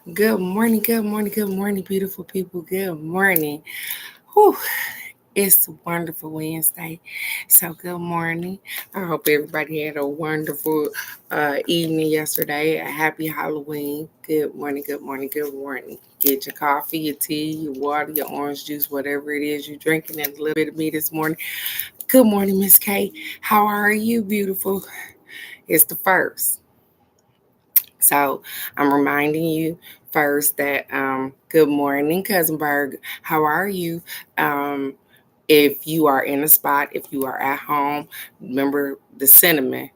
Good morning, good morning, good morning, beautiful people. Good morning. Whew, it's a wonderful Wednesday. So, good morning. I hope everybody had a wonderful evening yesterday. A happy Halloween. Good morning, good morning, good morning. Get your coffee, your tea, your water, your orange juice, whatever it is you're drinking, and a little bit of me this morning. Good morning, Miss Kay. How are you, beautiful? It's the first. So I'm reminding you first that good morning, Cousin Berg. How are you? Um, if you are in a spot, if you are at home, remember the cinnamon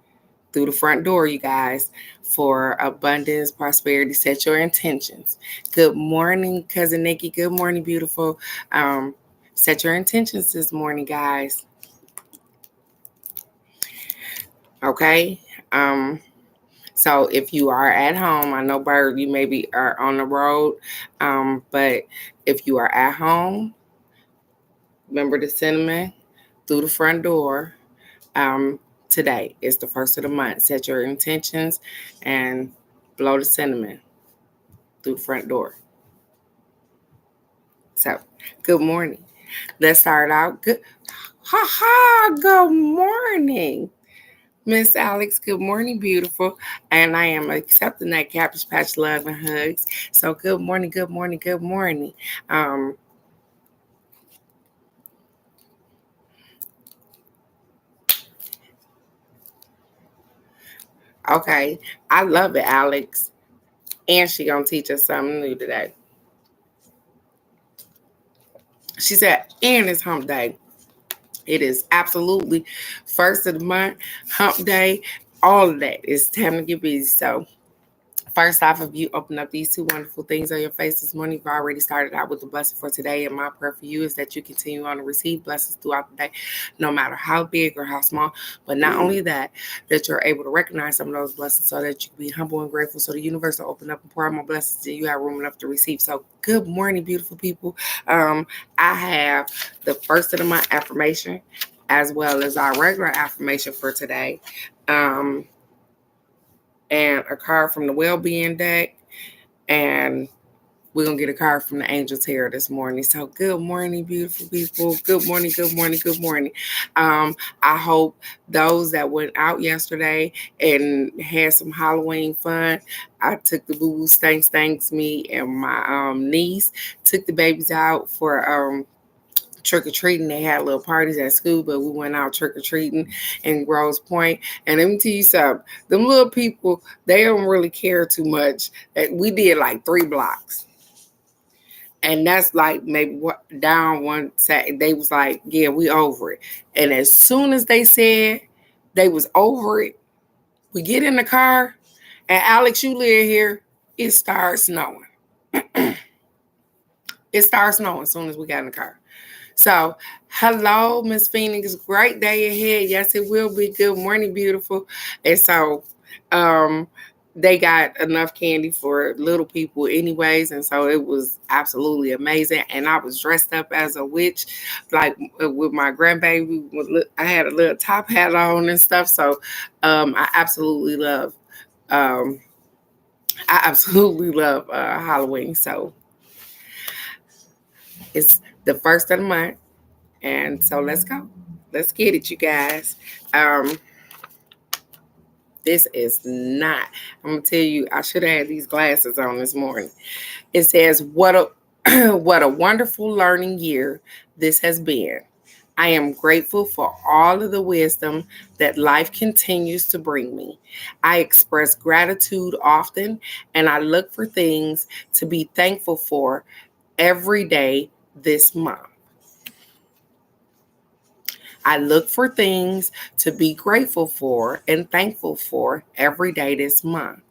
through the front door, you guys, for abundance, prosperity. Set your intentions. Good morning, Cousin Nikki. Good morning, beautiful. Um, set your intentions this morning, guys. Okay. Um, So if you are at home, I know Bird, you maybe are on the road, but if you are at home, remember the cinnamon through the front door. Um, Today is the first of the month. Set your intentions and blow the cinnamon through the front door. So, good morning. Let's start out. Good. Ha ha. Good morning. Miss Alex, good morning, beautiful. And I am accepting that Cabbage Patch love and hugs. So good morning, good morning, good morning. Um, okay, I love it, Alex. And she gonna teach us something new today. She said, and it's hump day. It is absolutely first of the month, hump day, all of that. It's time to get busy. So first off, if you open up these two wonderful things on your face this morning, you've already started out with the blessing for today. And my prayer for you is that you continue on to receive blessings throughout the day, no matter how big or how small. But not only that, that you're able to recognize some of those blessings so that you can be humble and grateful. So the universe will open up and pour out more blessings and you have room enough to receive. So good morning, beautiful people. I have the first of the month affirmation as well as our regular affirmation for today. Um, and a card from the well-being deck, and we're gonna get a card from the Angel Tarot this morning. So good morning, beautiful people. Good morning, good morning, good morning. I hope those that went out yesterday and had some Halloween fun. I took the boo boo stanks me and my niece took the babies out for trick or treating. They had little parties at school, but we went out trick or treating in Grosse Pointe. And let me tell you something, them little people, they don't really care too much. We did like 3 blocks. And that's like maybe down one side. They was like, yeah, we over it. And as soon as they said they was over it, we get in the car, and Alex, you live here, it starts snowing. It starts snowing as soon as we got in the car. So, hello, Miss Phoenix. Great day ahead. Yes, it will be. Good morning, beautiful. And so, um, they got enough candy for little people, anyways. And so it was absolutely amazing. And I was dressed up as a witch, like with my grandbaby. I had a little top hat on and stuff. So, I absolutely love. Um, I absolutely love Halloween. So it's the first of the month. And so let's go. Let's get it, you guys. Um, this is not. I'm gonna tell you, I should have had these glasses on this morning. It says, "What a what a wonderful learning year this has been. I am grateful for all of the wisdom that life continues to bring me. I express gratitude often, and I look for things to be thankful for every day this month. I look for things to be grateful for and thankful for every day this month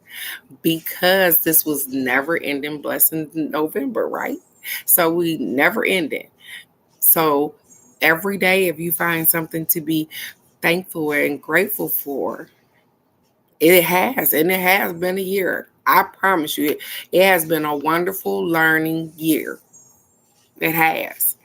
because this was never ending blessing November, right? So we never ended. So every day, if you find something to be thankful and grateful for, it has been a year. I promise you, it has been a wonderful learning year. It has.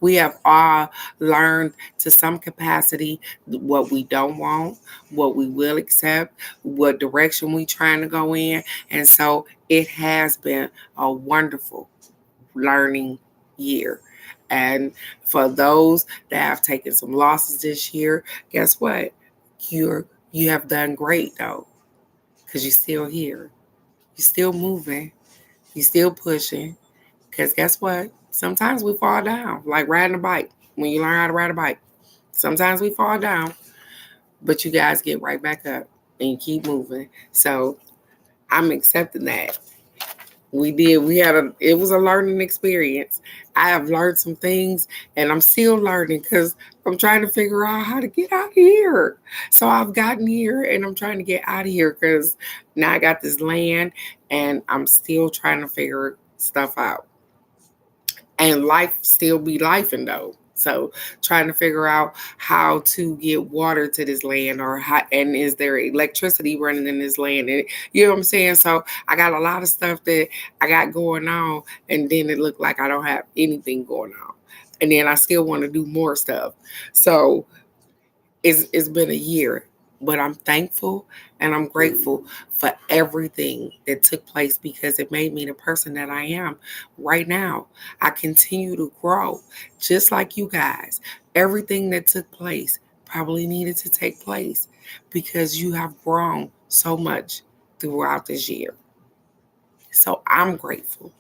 We have all learned to some capacity what we don't want, what we will accept, what direction we trying to go in. And so it has been a wonderful learning year. And for those that have taken some losses this year, guess what? You have done great though, because you're still here. You're still moving. You're still pushing. Because guess what? Sometimes we fall down, like riding a bike. When you learn how to ride a bike, sometimes we fall down, but you guys get right back up and you keep moving. So I'm accepting that. We did. It was a learning experience. I have learned some things and I'm still learning because I'm trying to figure out how to get out of here. So I've gotten here and I'm trying to get out of here because now I got this land and I'm still trying to figure stuff out. And life still be lifing though. So trying to figure out how to get water to this land or how, and is there electricity running in this land? And you know what I'm saying? So I got a lot of stuff that I got going on and then it looked like I don't have anything going on. And then I still want to do more stuff. So it's been a year, but I'm thankful and I'm grateful for everything that took place because it made me the person that I am right now. I continue to grow just like you guys. Everything that took place probably needed to take place because you have grown so much throughout this year. So I'm grateful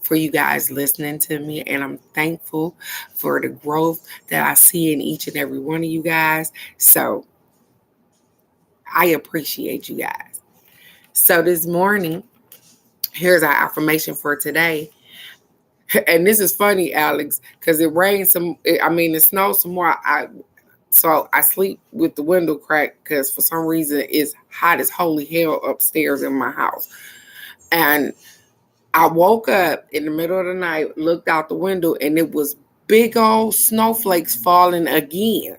for you guys listening to me. And I'm thankful for the growth that I see in each and every one of you guys. So I appreciate you guys. So this morning, here's our affirmation for today. And this is funny, Alex, because it rains it snows some more. So I sleep with the window cracked because for some reason it's hot as holy hell upstairs in my house. And I woke up in the middle of the night, looked out the window, and it was big old snowflakes falling again.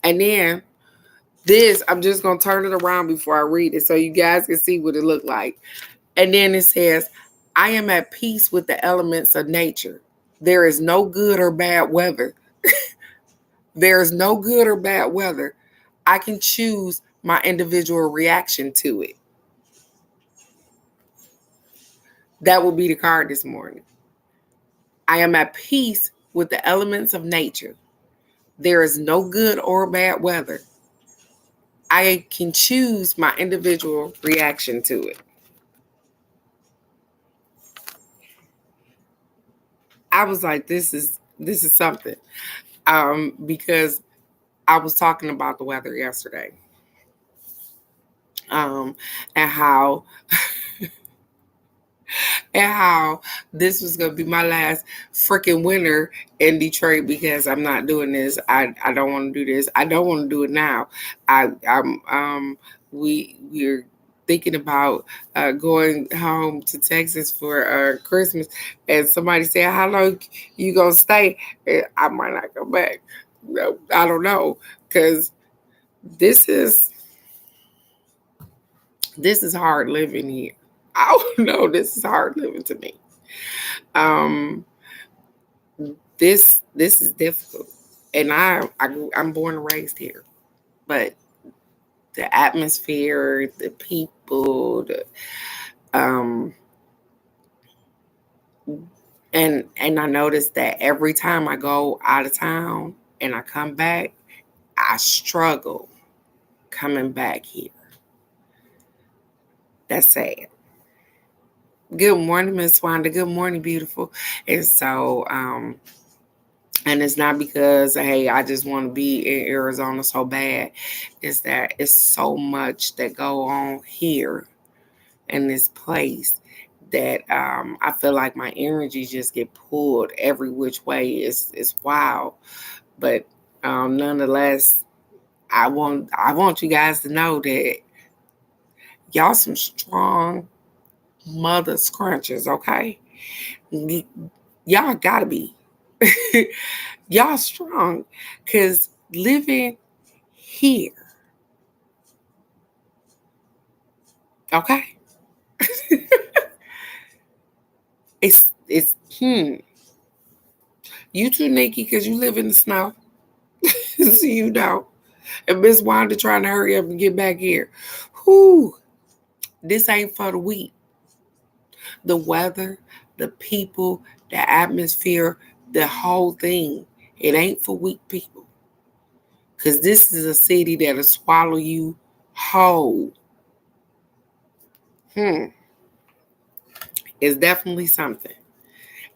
And then I'm just going to turn it around before I read it so you guys can see what it looked like. And then it says, I am at peace with the elements of nature. There is no good or bad weather. There is no good or bad weather. I can choose my individual reaction to it. That will be the card this morning. I am at peace with the elements of nature. There is no good or bad weather. I can choose my individual reaction to it. I was like, this is something. Because I was talking about the weather yesterday. And how and how this was gonna be my last freaking winter in Detroit because I'm not doing this. I don't want to do this. I don't want to do it now. We're thinking about going home to Texas for Christmas, and somebody said, "How long you gonna stay?" And I might not come back. No, I don't know because this is hard living here. I don't know. This is hard living to me. Um, this is difficult, and I'm born and raised here, but the atmosphere, the people, um, and I noticed that every time I go out of town and I come back, I struggle coming back here. That's sad. Good morning, Miss Wanda. Good morning, beautiful. And so, and it's not because, hey, I just want to be in Arizona so bad. It's that it's so much that go on here in this place that I feel like my energy just get pulled every which way. It's wild, but nonetheless, I want you guys to know that y'all some strong mother scrunchers, okay? Y'all gotta be. Y'all strong because living here, okay? it's You too, Nikki, because you live in the snow. So you know. And Miss Wanda trying to hurry up and get back here. Whew. This ain't for the weak. The weather, the people, the atmosphere, the whole thing. It ain't for weak people. Because this is a city that'll swallow you whole. It's definitely something.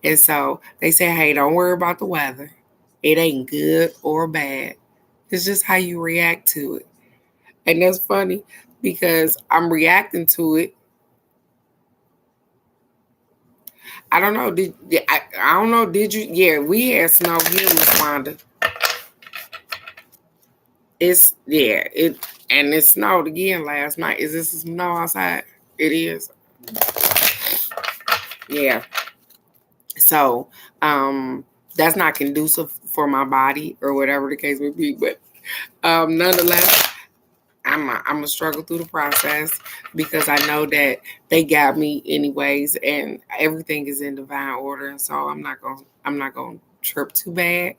And so they say, hey, don't worry about the weather. It ain't good or bad. It's just how you react to it. And that's funny because I'm reacting to it. I don't know. I don't know. Did you? Yeah, we had snow here, Miss Wanda. And it snowed again last night. Is this snow outside? It is. Yeah. So, that's not conducive for my body or whatever the case may be. But nonetheless, I'm a struggle through the process because I know that they got me anyways, and everything is in divine order, and so I'm not gonna trip too bad.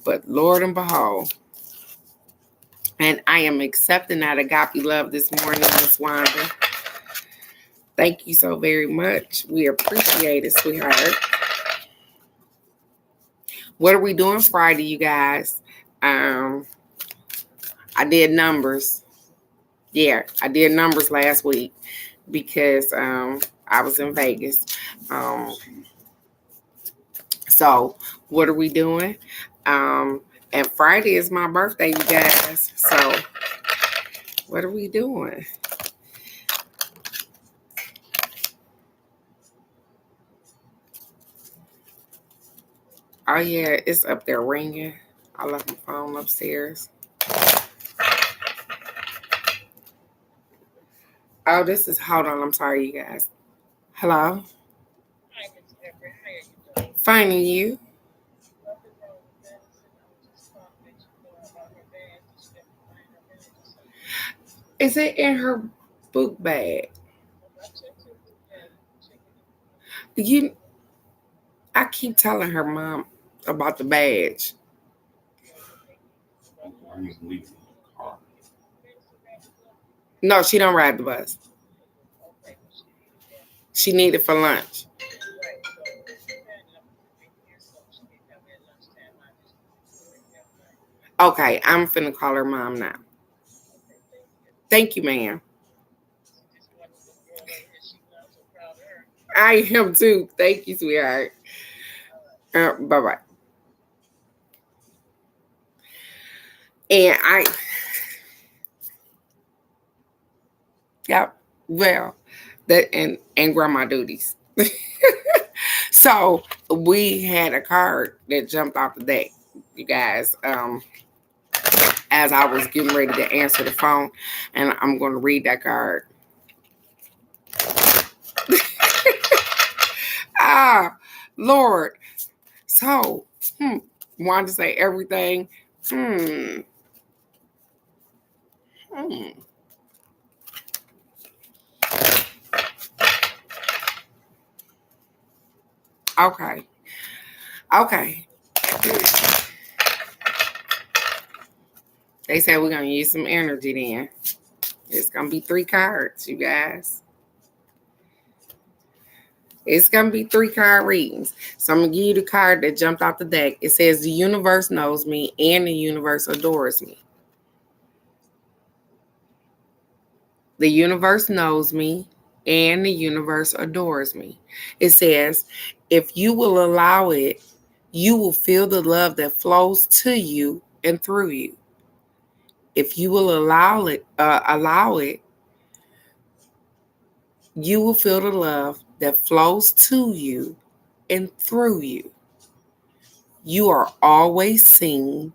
But Lord and behold, and I am accepting that agape love this morning, Miss Wanda. Thank you so very much. We appreciate it, sweetheart. What are we doing Friday, you guys? I did numbers. Yeah, I did numbers last week because I was in Vegas. So what are we doing? And Friday is my birthday, you guys. So what are we doing? Oh yeah, it's up there ringing. I left my phone upstairs. Oh, this is, hold on, I'm sorry, you guys. Hello? Finding you. Is it in her book bag? You, I keep telling her mom about the badge. No, she don't ride the bus. She need it for lunch. Okay, I'm finna call her mom now. Thank you, ma'am. I am too. Thank you, sweetheart. Bye bye. And yep. Well, that and grandma duties. So we had a card that jumped off the deck, you guys. As I was getting ready to answer the phone, and I'm going to read that card. Ah, Lord. So, wanted to say everything. Hmm. Hmm. Okay. Okay. They said we're gonna use some energy then. It's gonna be 3 cards, you guys. It's gonna be 3 card readings. So I'm gonna give you the card that jumped off the deck. It says the universe knows me and the universe adores me. The universe knows me and the universe adores me. It says, if you will allow it, you will feel the love that flows to you and through you. If you will allow it, you will feel the love that flows to you and through you. You are always seen,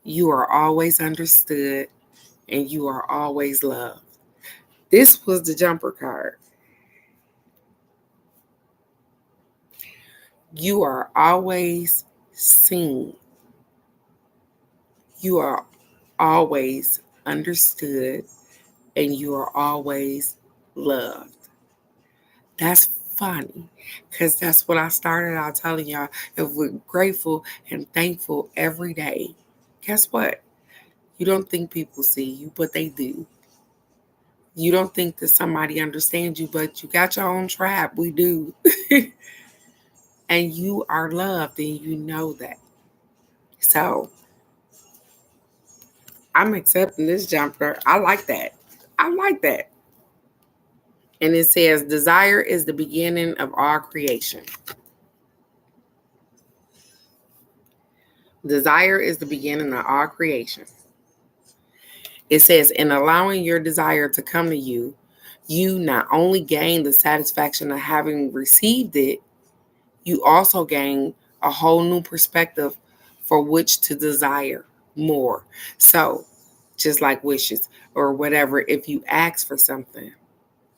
you are always understood, and you are always loved. This was the jumper card. You are always seen. You are always understood, and you are always loved. That's funny because that's what I started out telling y'all. If we're grateful and thankful every day, guess what? You don't think people see you, but they do. You don't think that somebody understands you, but you got your own tribe. We do. And you are loved and you know that. So I'm accepting this jumper. I like that. I like that. And it says, desire is the beginning of all creation. Desire is the beginning of all creation. It says, in allowing your desire to come to you, you not only gain the satisfaction of having received it, you also gain a whole new perspective for which to desire more. So, just like wishes or whatever, if you ask for something.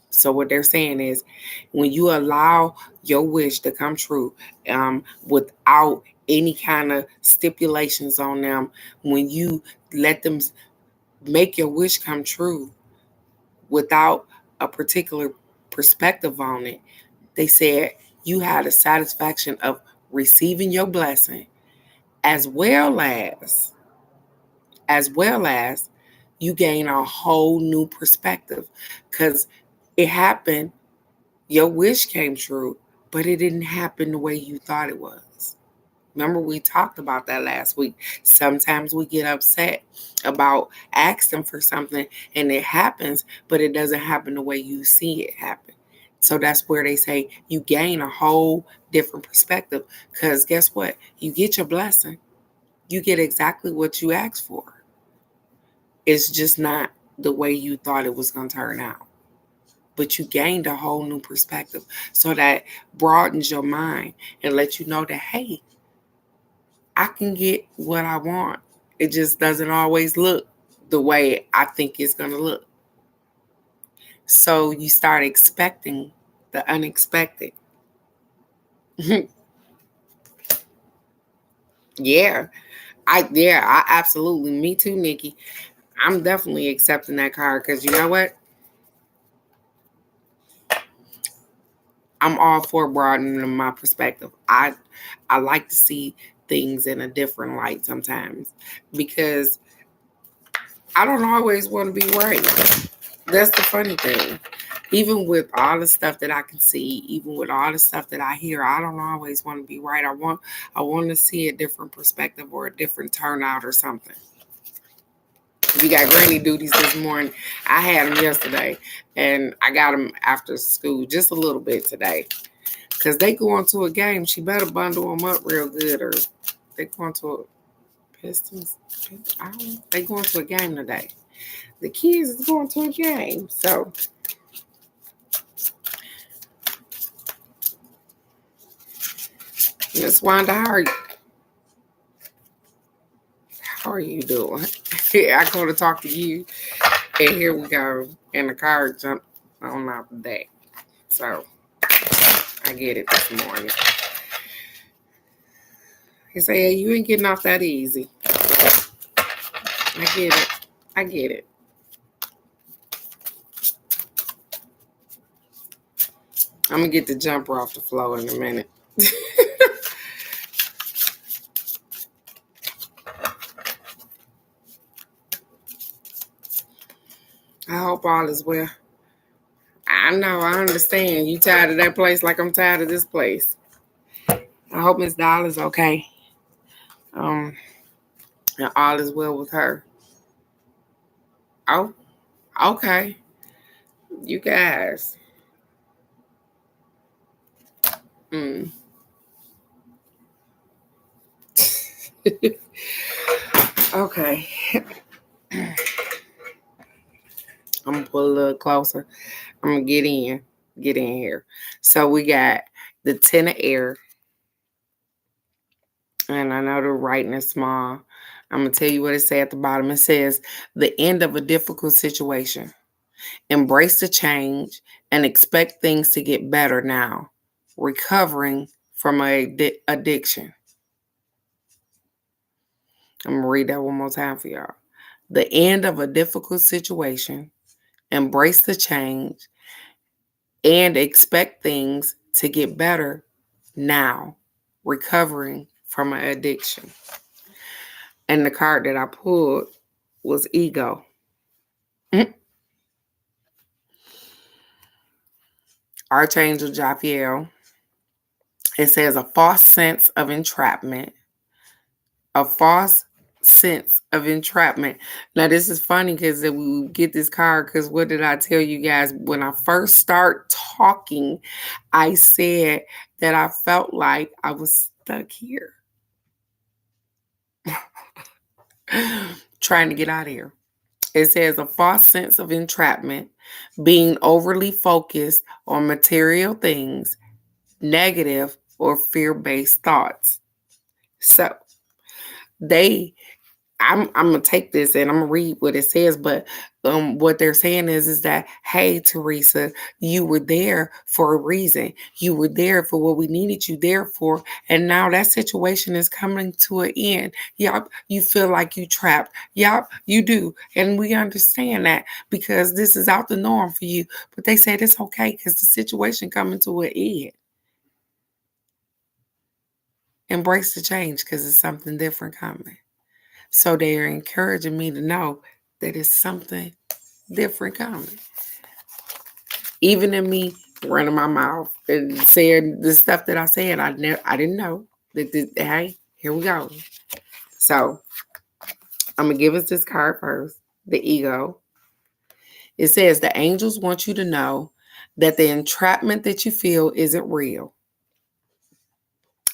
So, what they're saying is when you allow your wish to come true without any kind of stipulations on them, when you let them make your wish come true without a particular perspective on it, they said you had a satisfaction of receiving your blessing as well as you gain a whole new perspective because it happened, your wish came true, but it didn't happen the way you thought it was. Remember, we talked about that last week. Sometimes we get upset about asking for something and it happens, but it doesn't happen the way you see it happen. So that's where they say you gain a whole different perspective because guess what? You get your blessing. You get exactly what you asked for. It's just not the way you thought it was going to turn out. But you gained a whole new perspective. So that broadens your mind and lets you know that, hey, I can get what I want. It just doesn't always look the way I think it's going to look. So you start expecting the unexpected. Yeah, I absolutely. Me too, Nikki. I'm definitely accepting that card because you know what? I'm all for broadening my perspective. I like to see things in a different light sometimes because I don't always want to be right. That's the funny thing. Even with all the stuff that I can see, even with all the stuff that I hear, I don't always want to be right. I want to see a different perspective or a different turnout or something. We got granny duties this morning. I had them yesterday, and I got them after school just a little bit today. Because they going to a game. She better bundle them up real good or they going to a Pistons. I don't know. They going to a game today. The kids is going to a game. So Miss Wanda, how are you doing? I go to talk to you. And here we go. And the car jumped on out the day. So I get it this morning. He say, hey, you ain't getting off that easy. I get it. I get it. I'm going to get the jumper off the floor in a minute. I hope all is well. I know, I understand. You tired of that place like I'm tired of this place. I hope Miss Dollar's okay. And all is well with her. Oh, okay. You guys. Mm. Okay. I'm gonna pull a little closer. I'm gonna get in here. So we got the 10 of air, and I know the writing is small. I'm gonna tell you what it says at the bottom. It says the end of a difficult situation. Embrace the change and expect things to get better now. Recovering from addiction. I'm gonna read that one more time for y'all. The end of a difficult situation. Embrace the change and expect things to get better now, recovering from an addiction. And the card that I pulled was ego. Archangel Jophiel. It says a false sense of entrapment. A false sense of entrapment. Now, this is funny because we get this card because what did I tell you guys? When I first start talking, I said that I felt like I was stuck here. Trying to get out of here. It says a false sense of entrapment, being overly focused on material things, negative or fear-based thoughts. So I'm gonna take this and I'm gonna read what it says, but what they're saying is that, hey, Teresa, you were there for a reason. You were there for what we needed you there for, and now that situation is coming to an end. Yup, you feel like you trapped. Yup, you do, and we understand that because this is out the norm for you. But they said it's okay because the situation coming to an end. Embrace the change because it's something different coming. So they're encouraging me to know that it's something different coming. Even in me running my mouth and saying the stuff that I said, I didn't know that. Hey, here we go. So I'm gonna give us this card first. The ego. It says the angels want you to know that the entrapment that you feel isn't real.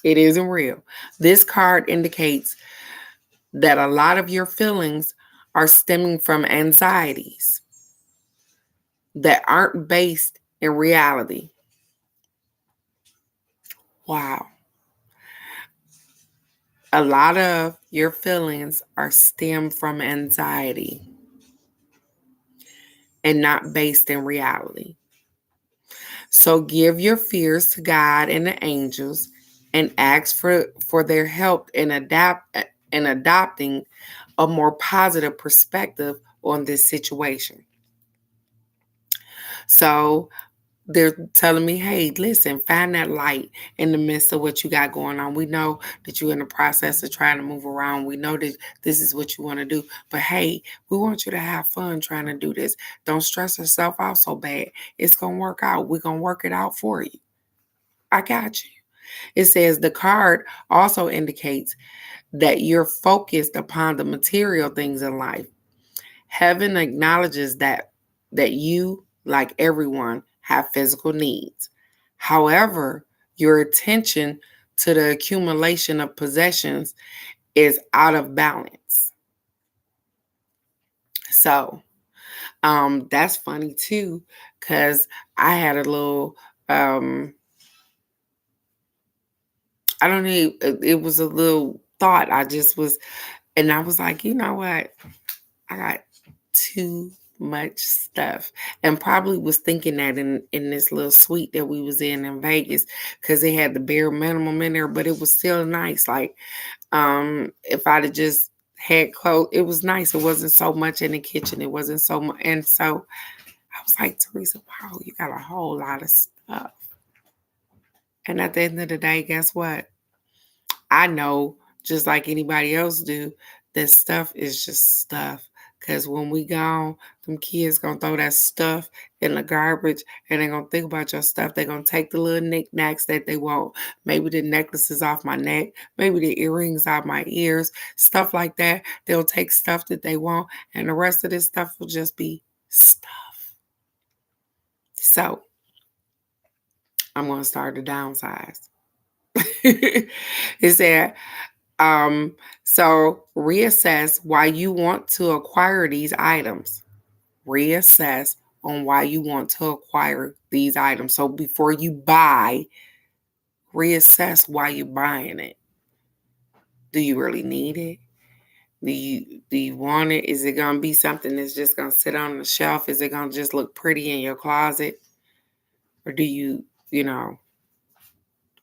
It isn't real. This card indicates that a lot of your feelings are stemming from anxieties that aren't based in reality. Wow. A lot of your feelings are stemmed from anxiety and not based in reality. So give your fears to God and the angels and ask for their help in adopting a more positive perspective on this situation. So they're telling me, hey, listen, find that light in the midst of what you got going on. We know that you're in the process of trying to move around. We know that this is what you want to do. But hey, we want you to have fun trying to do this. Don't stress yourself out so bad. It's going to work out. We're going to work it out for you. I got you. It says the card also indicates that you're focused upon the material things in life. Heaven acknowledges that you, like everyone, have physical needs. However, your attention to the accumulation of possessions is out of balance. So, that's funny too, because I had a little, I don't know, it was a little thought. I just was, and I was like, you know what? I got too much stuff, and probably was thinking that in this little suite that we was in Vegas, because they had the bare minimum in there, but it was still nice. Like, if I'd have just had clothes, it was nice. It wasn't so much in the kitchen. It wasn't so much, and so I was like, Teresa, wow, you got a whole lot of stuff. And at the end of the day, guess what? I know, just like anybody else do, that stuff is just stuff. Because when we gone, them kids going to throw that stuff in the garbage and they're going to think about your stuff. They're going to take the little knickknacks that they want. Maybe the necklaces off my neck. Maybe the earrings out my ears. Stuff like that. They'll take stuff that they want. And the rest of this stuff will just be stuff. So, I'm going to start to downsize. It said, so reassess why you want to acquire these items. Reassess on why you want to acquire these items. So before you buy, reassess why you're buying it. Do you really need it? Do you want it? Is it going to be something that's just going to sit on the shelf? Is it going to just look pretty in your closet? Or do you know,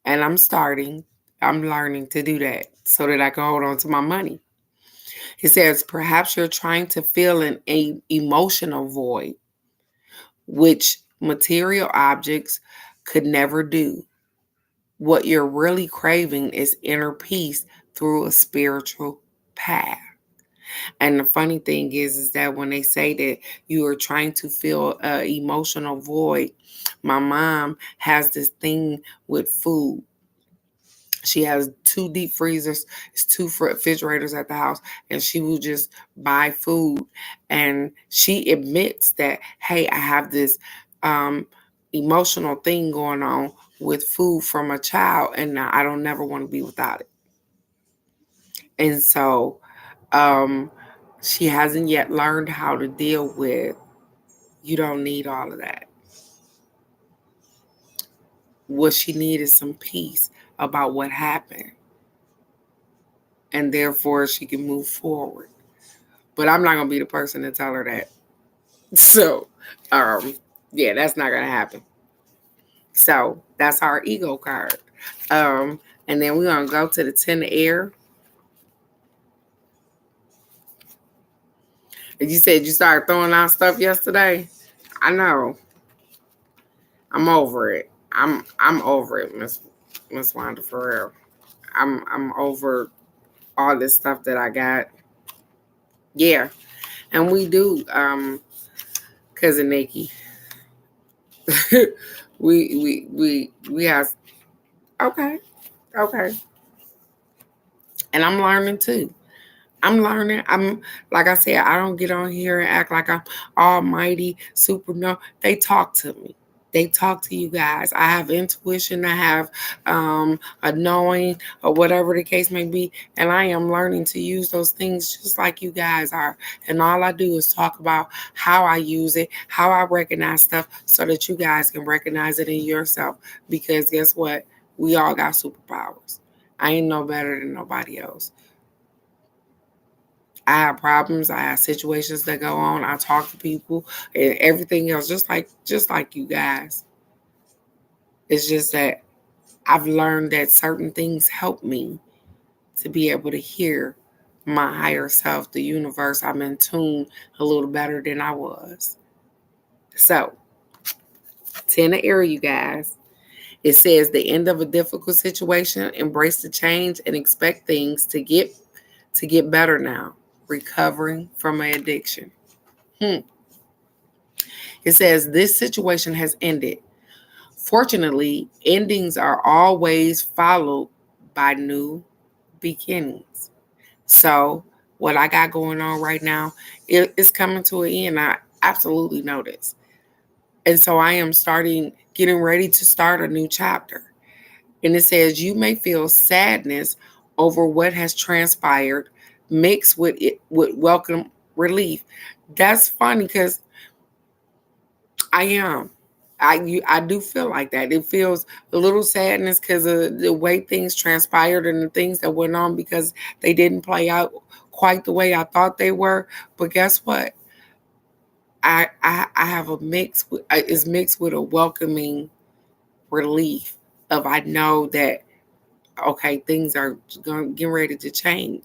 and I'm learning to do that so that I can hold on to my money. It says, perhaps you're trying to fill an emotional void, which material objects could never do. What you're really craving is inner peace through a spiritual path. And the funny thing is that when they say that you are trying to fill an emotional void, my mom has this thing with food. She has 2 deep freezers, it's 2 refrigerators at the house, and she will just buy food. And she admits that, hey, I have this emotional thing going on with food from a child, and I don't never want to be without it. And so um, she hasn't yet learned how to deal with, you don't need all of that. What she needs is some peace about what happened, and therefore she can move forward. But I'm not gonna be the person to tell her that. So, yeah, that's not gonna happen. So that's our ego card. And then we're gonna go to the 10 of air. And you said you started throwing out stuff yesterday. I know. I'm over it. I'm over it, Miss Wanda, for real. I'm over all this stuff that I got. Yeah, and we do, cousin Nikki. we have, okay, okay, and I'm learning too. I'm learning. I'm, like I said, I don't get on here and act like I'm almighty, super. No, they talk to me. They talk to you guys. I have intuition. I have a knowing, or whatever the case may be, and I am learning to use those things just like you guys are. And all I do is talk about how I use it, how I recognize stuff, so that you guys can recognize it in yourself. Because guess what? We all got superpowers. I ain't no better than nobody else. I have problems. I have situations that go on. I talk to people and everything else, just like you guys. It's just that I've learned that certain things help me to be able to hear my higher self, the universe. I'm in tune a little better than I was. So, 10 of air, you guys. It says the end of a difficult situation, embrace the change and expect things to get better now. Recovering from an addiction. It says this situation has ended. Fortunately, endings are always followed by new beginnings. So, what I got going on right now is coming to an end. I absolutely know this. And so I am getting ready to start a new chapter. And it says, you may feel sadness over what has transpired, mixed with welcome relief. That's funny because I am. I do feel like that. It feels a little sadness because of the way things transpired and the things that went on, because they didn't play out quite the way I thought they were. But guess what? I have a mix. It's mixed with a welcoming relief of, I know that, okay, things are going get ready to change.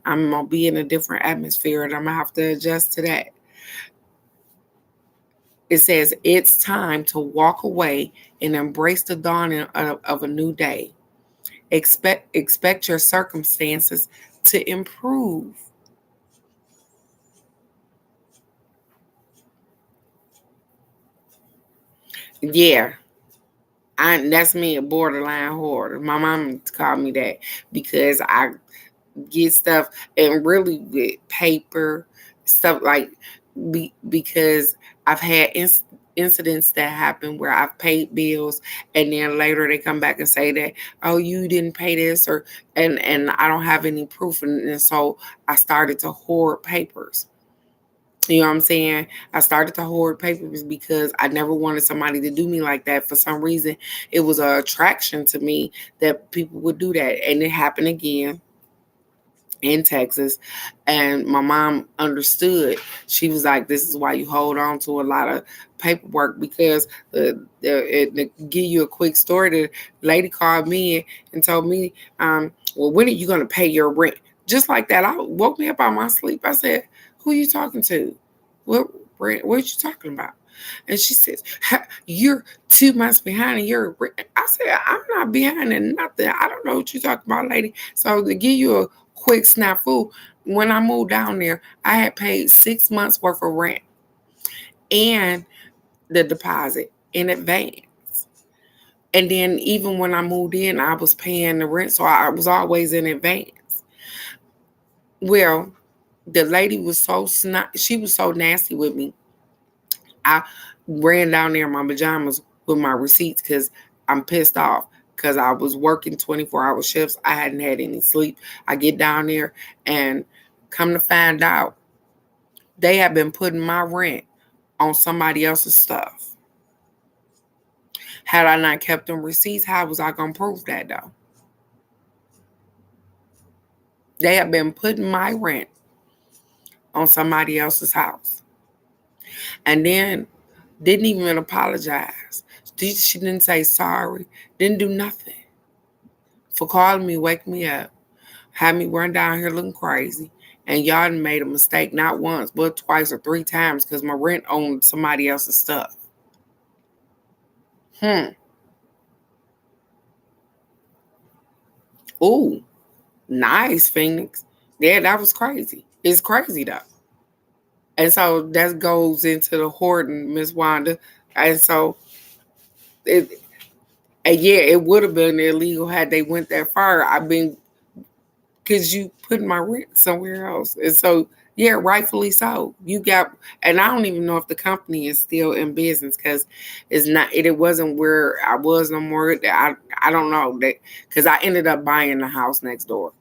I'm gonna be in a different atmosphere, and I'm gonna have to adjust to that. It says it's time to walk away and embrace the dawning of a new day. Expect your circumstances to improve. Yeah, that's me, a borderline hoarder. My mom called me that because I get stuff, and really with paper stuff, like, because I've had incidents that happen where I've paid bills, and then later they come back and say that, oh, you didn't pay this, or and I don't have any proof, and so I started to hoard papers. You know what I'm saying? I started to hoard papers because I never wanted somebody to do me like that. For some reason, it was an attraction to me that people would do that. And it happened again in Texas. And my mom understood. She was like, this is why you hold on to a lot of paperwork, because to give you a quick story, the lady called me and told me, well, when are you going to pay your rent? Just like that. I woke me up out of my sleep. I said, who are you talking to? What rent? What are you talking about? And she says, you're 2 months behind and you're, I said, I'm not behind in nothing. I don't know what you're talking about, lady. So to give you a quick snafu, when I moved down there, I had paid 6 months worth of rent and the deposit in advance. And then even when I moved in, I was paying the rent. So I was always in advance. Well, the lady was she was so nasty with me. I ran down there in my pajamas with my receipts because I'm pissed off because I was working 24-hour shifts. I hadn't had any sleep. I get down there and come to find out they have been putting my rent on somebody else's stuff. Had I not kept them receipts, how was I going to prove that though? They have been putting my rent on somebody else's house. And then didn't even apologize. She didn't say sorry. Didn't do nothing. For calling me, wake me up, had me run down here looking crazy. And y'all done made a mistake not once, but twice or 3 times because my rent owned somebody else's stuff. Ooh, nice, Phoenix. Yeah, that was crazy. It's crazy though. And so that goes into the hoarding, Miss Wanda. And so it and yeah, it would have been illegal had they went that far. I mean, because you put my rent somewhere else. And so yeah, rightfully so. You got, and I don't even know if the company is still in business because it's not. It wasn't where I was no more. I don't know that because I ended up buying the house next door.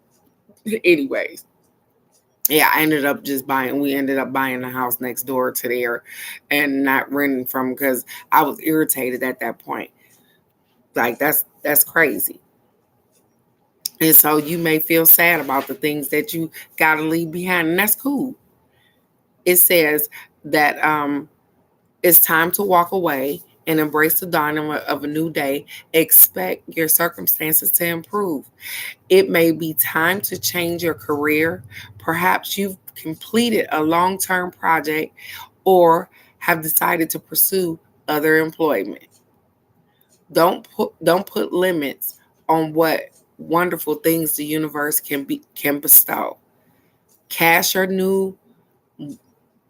Anyways, yeah, I ended up just buying. We ended up buying the house next door to there, and not renting from because I was irritated at that point. Like that's crazy. And so you may feel sad about the things that you got to leave behind, and that's cool. It says that it's time to walk away and embrace the dawning of a new day. Expect your circumstances to improve. It may be time to change your career. Perhaps you've completed a long term project or have decided to pursue other employment. Don't put limits on what wonderful things the universe can bestow. Cast your new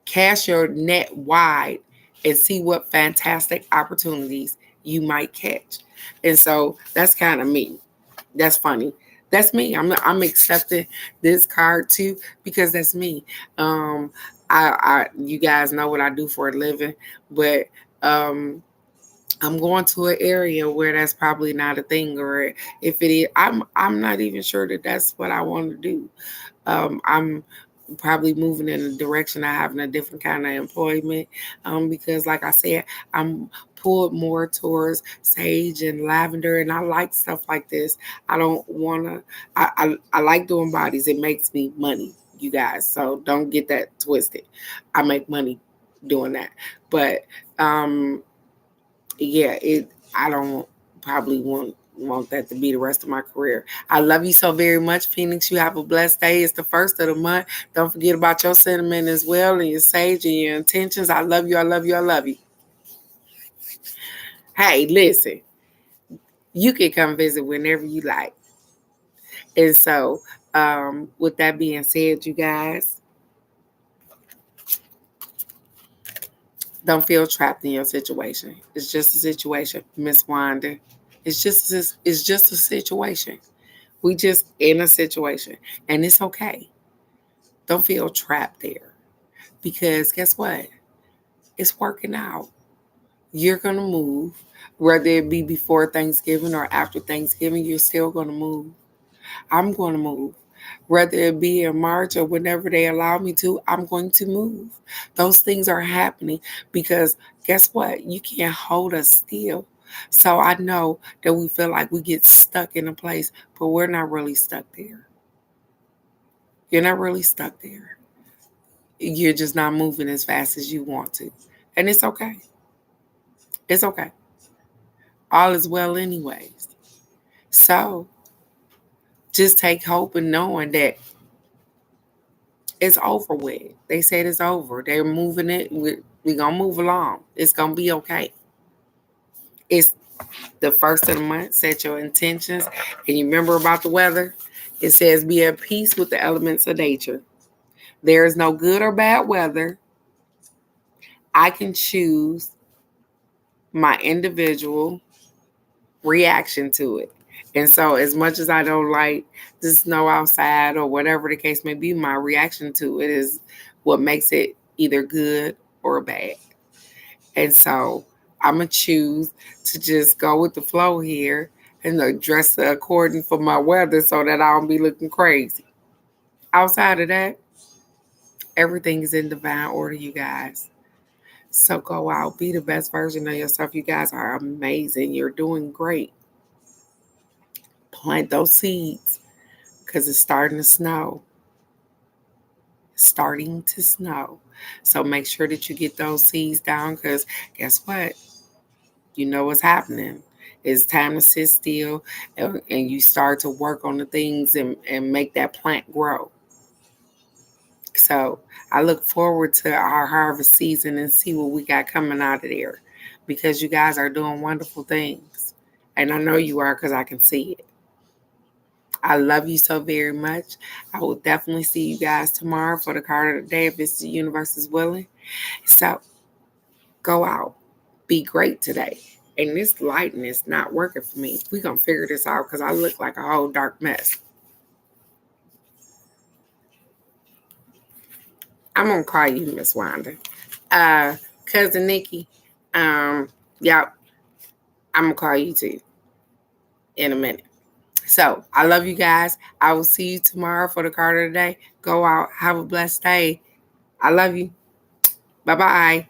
cast your net wide and see what fantastic opportunities you might catch. And so that's kind of me. That's funny. That's me. I'm accepting this card too because that's me. I you guys know what I do for a living, but I'm going to an area where that's probably not a thing, or if it is, I'm not even sure that that's what I want to do. I'm probably moving in a direction of having a different kind of employment, because, like I said, I'm pulled more towards sage and lavender, and I like stuff like this. I don't want to. I like doing bodies. It makes me money, you guys. So don't get that twisted. I make money doing that, but yeah, I don't probably want that to be the rest of my career. I love you so very much, Phoenix. You have a blessed day. It's the first of the month. Don't forget about your sentiment as well and your sage and your intentions. I love you. I love you. I love you. Hey, listen, you can come visit whenever you like. And so, with that being said, you guys, don't feel trapped in your situation. It's just a situation, Miss Wanda. It's just a situation. We just in a situation, and it's okay. Don't feel trapped there because guess what? It's working out. You're gonna move, whether it be before Thanksgiving or after Thanksgiving. You're still gonna move. I'm gonna move. Whether it be in March or whenever they allow me to, I'm going to move. Those things are happening because guess what? You can't hold us still. So I know that we feel like we get stuck in a place, but we're not really stuck there. You're not really stuck there. You're just not moving as fast as you want to. And it's okay. It's okay. All is well, anyways. So just take hope in knowing that it's over with. They said it's over. They're moving it. We're going to move along. It's going to be okay. It's the first of the month. Set your intentions. And you remember about the weather? It says be at peace with the elements of nature. There is no good or bad weather. I can choose my individual reaction to it. And so, as much as I don't like the snow outside or whatever the case may be, my reaction to it is what makes it either good or bad. And so, I'm going to choose to just go with the flow here and dress according for my weather so that I don't be looking crazy. Outside of that, everything is in divine order, you guys. So go out, be the best version of yourself. You guys are amazing. You're doing great. Plant those seeds because it's starting to snow. Starting to snow. So make sure that you get those seeds down because guess what? You know what's happening. It's time to sit still and you start to work on the things and make that plant grow. So I look forward to our harvest season and see what we got coming out of there because you guys are doing wonderful things. And I know you are because I can see it. I love you so very much. I will definitely see you guys tomorrow for the card of the day if it's the universe is willing. So go out. Be great today. And this lighting is not working for me. We're going to figure this out because I look like a whole dark mess. I'm going to call you Miss Wanda. Cousin Nikki, yep, I'm going to call you too in a minute. So I love you guys. I will see you tomorrow for the card of the day. Go out. Have a blessed day. I love you. Bye-bye.